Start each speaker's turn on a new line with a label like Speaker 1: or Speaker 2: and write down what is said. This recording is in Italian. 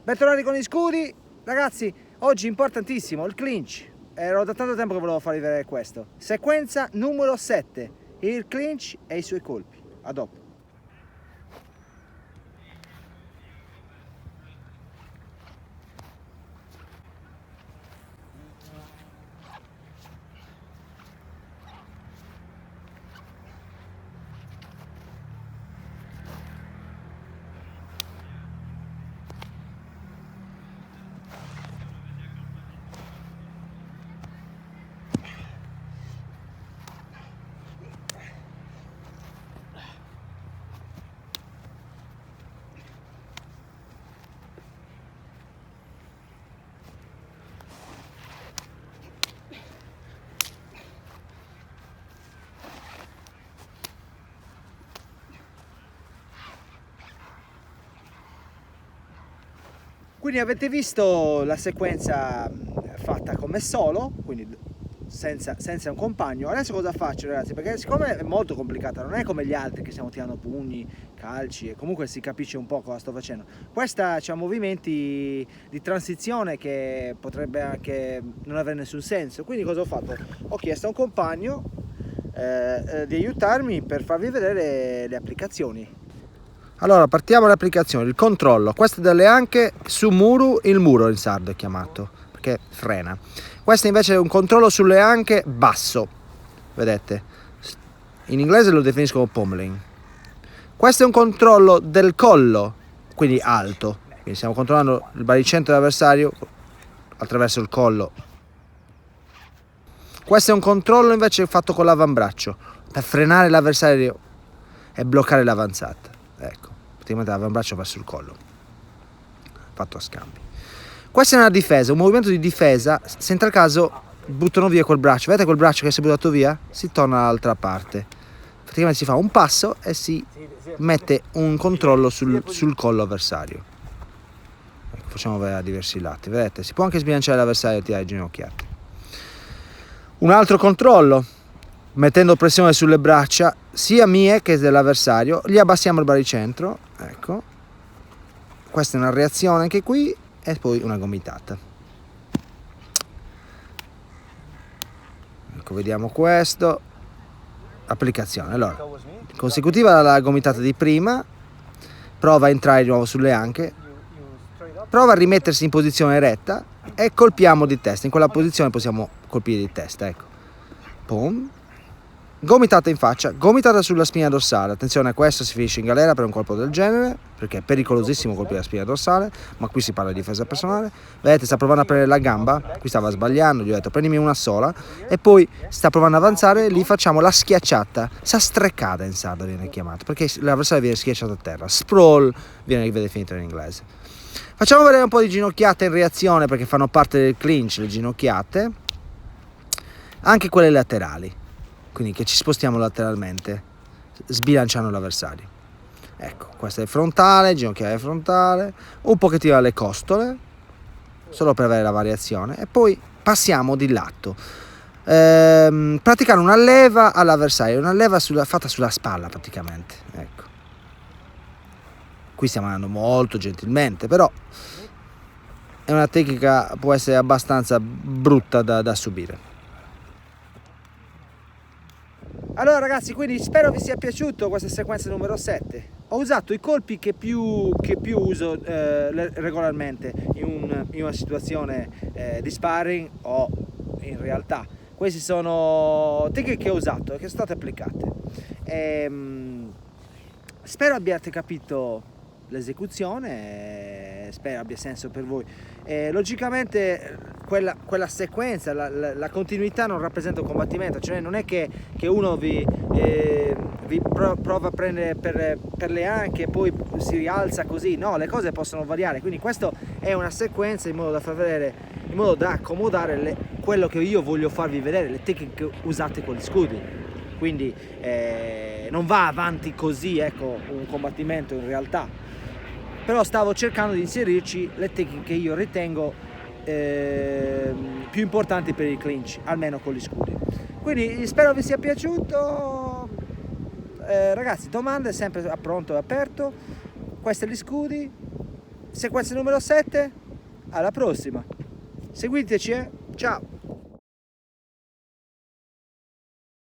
Speaker 1: Bentornati con gli scudi, ragazzi. Oggi importantissimo il clinch. Ero da tanto tempo che volevo farvi vedere questo. Sequenza numero 7, il clinch e i suoi colpi. A dopo. Quindi avete visto la sequenza fatta come solo, quindi senza un compagno. Adesso cosa faccio, ragazzi? Perché siccome è molto complicata, non è come gli altri che stiamo tirando pugni, calci e comunque si capisce un po' cosa sto facendo. Questa c'ha movimenti di transizione che potrebbe anche non avere nessun senso. Quindi cosa ho fatto? Ho chiesto a un compagno di aiutarmi per farvi vedere le applicazioni. Allora, partiamo dalle applicazioni, il controllo. Questo delle anche su muro, il muro in sardo è chiamato, perché frena. Questo invece è un controllo sulle anche basso, vedete? In inglese lo definiscono pommeling. Questo è un controllo del collo, quindi alto. Quindi stiamo controllando il baricentro dell'avversario attraverso il collo. Questo è un controllo invece fatto con l'avambraccio, per frenare l'avversario e bloccare l'avanzata. Ecco, praticamente l'avambraccio verso il collo, fatto a scambi. Questa è una difesa, un movimento di difesa. Se in tal caso buttano via quel braccio, vedete quel braccio che si è buttato via? Si torna dall'altra parte. Praticamente si fa un passo e si mette un controllo sul collo avversario. Ecco, facciamo vedere a diversi lati, vedete? Si può anche sbilanciare l'avversario e tirare ginocchiate. Un altro controllo, mettendo pressione sulle braccia sia mie che dell'avversario, gli abbassiamo il baricentro, ecco. Questa è una reazione anche qui e poi una gomitata. Ecco, vediamo questo. Applicazione. Allora, consecutiva alla gomitata di prima, prova a entrare di nuovo sulle anche, prova a rimettersi in posizione retta e colpiamo di testa. In quella posizione possiamo colpire di testa, ecco. Pum. Gomitata in faccia, gomitata sulla spina dorsale. Attenzione, questo si finisce in galera per un colpo del genere, perché è pericolosissimo colpire la spina dorsale, ma qui si parla di difesa personale. Vedete, sta provando a prendere la gamba, qui stava sbagliando, gli ho detto prendimi una sola, e poi sta provando ad avanzare, lì facciamo la schiacciata, sastreccata in sardo viene chiamato, perché l'avversario viene schiacciato a terra, sprawl viene definito in inglese. Facciamo vedere un po' di ginocchiate in reazione, perché fanno parte del clinch le ginocchiate, anche quelle laterali. Quindi che ci spostiamo lateralmente, sbilanciando l'avversario. Ecco, questa è frontale, ginocchiale frontale, un pochettino alle costole, solo per avere la variazione, e poi passiamo di lato. Praticare una leva all'avversario, una leva fatta sulla spalla praticamente. Ecco. Qui stiamo andando molto gentilmente, però è una tecnica, può essere abbastanza brutta da subire. Allora ragazzi, quindi spero vi sia piaciuto questa sequenza numero 7. Ho usato i colpi che più uso regolarmente in una situazione di sparring o in realtà. Queste sono tecniche che ho usato e che sono state applicate. Spero abbiate capito l'esecuzione, spero abbia senso per voi. Logicamente quella sequenza, la continuità non rappresenta un combattimento, cioè non è che uno vi prova a prendere per le anche e poi si rialza così, no, le cose possono variare, quindi questa è una sequenza in modo da far vedere, in modo da accomodare quello che io voglio farvi vedere, le tecniche usate con gli scudi. Quindi non va avanti così, ecco, un combattimento in realtà, però stavo cercando di inserirci le tecniche che io ritengo più importanti per il clinch, almeno con gli scudi. Quindi spero vi sia piaciuto, ragazzi, domande sempre a pronto e aperto. Questi gli scudi, sequenza numero 7, alla prossima, seguiteci, ciao.